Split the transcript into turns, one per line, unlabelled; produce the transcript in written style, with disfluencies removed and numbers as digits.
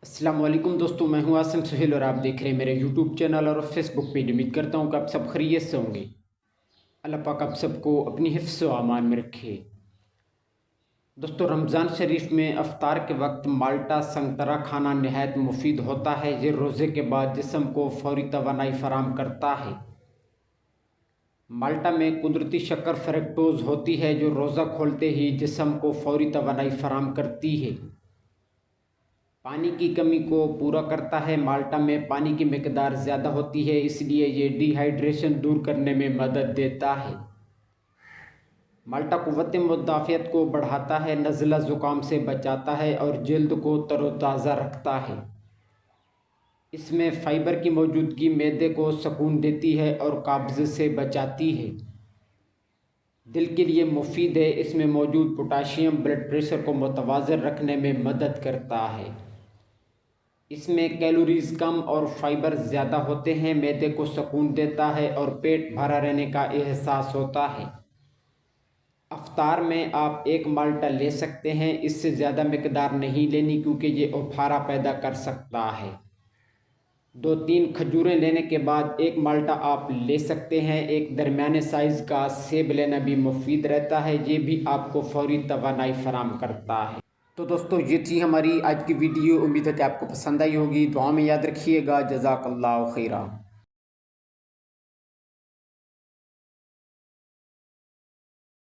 السلام علیکم دوستوں، میں ہوں آسم سہیل اور آپ دیکھ رہے ہیں میرے یوٹیوب چینل اور فیس بک پیج۔ امید کرتا ہوں کہ آپ سب خیریت سے ہوں گے۔ اللہ پاک آپ سب کو اپنی حفظ و امان میں رکھے۔ دوستوں، رمضان شریف میں افطار کے وقت مالٹا سنگترا کھانا نہایت مفید ہوتا ہے۔ یہ روزے کے بعد جسم کو فوری توانائی فراہم کرتا ہے۔ مالٹا میں قدرتی شکر فرکٹوز ہوتی ہے جو روزہ کھولتے ہی جسم کو فوری توانائی فراہم کرتی ہے۔ پانی کی کمی کو پورا کرتا ہے۔ مالٹا میں پانی کی مقدار زیادہ ہوتی ہے، اس لیے یہ ڈی ہائیڈریشن دور کرنے میں مدد دیتا ہے۔ مالٹا قوت مدافعت کو بڑھاتا ہے، نزلہ زکام سے بچاتا ہے اور جلد کو تر و تازہ رکھتا ہے۔ اس میں فائبر کی موجودگی معدے کو سکون دیتی ہے اور قبض سے بچاتی ہے۔ دل کے لیے مفید ہے۔ اس میں موجود پوٹاشیم بلڈ پریشر کو متوازن رکھنے میں مدد کرتا ہے۔ اس میں کیلوریز کم اور فائبر زیادہ ہوتے ہیں، معدے کو سکون دیتا ہے اور پیٹ بھرا رہنے کا احساس ہوتا ہے۔ افطار میں آپ ایک مالٹا لے سکتے ہیں، اس سے زیادہ مقدار نہیں لینی کیونکہ یہ افارہ پیدا کر سکتا ہے۔ 2-3 کھجوریں لینے کے بعد ایک مالٹا آپ لے سکتے ہیں۔ ایک درمیانے سائز کا سیب لینا بھی مفید رہتا ہے، یہ بھی آپ کو فوری توانائی فراہم کرتا ہے۔ تو دوستو، یہ تھی ہماری آج کی ویڈیو۔ امید ہے کہ آپ کو پسند آئی ہوگی۔ دعا میں یاد رکھیے گا۔ جزاک اللہ خیرہ۔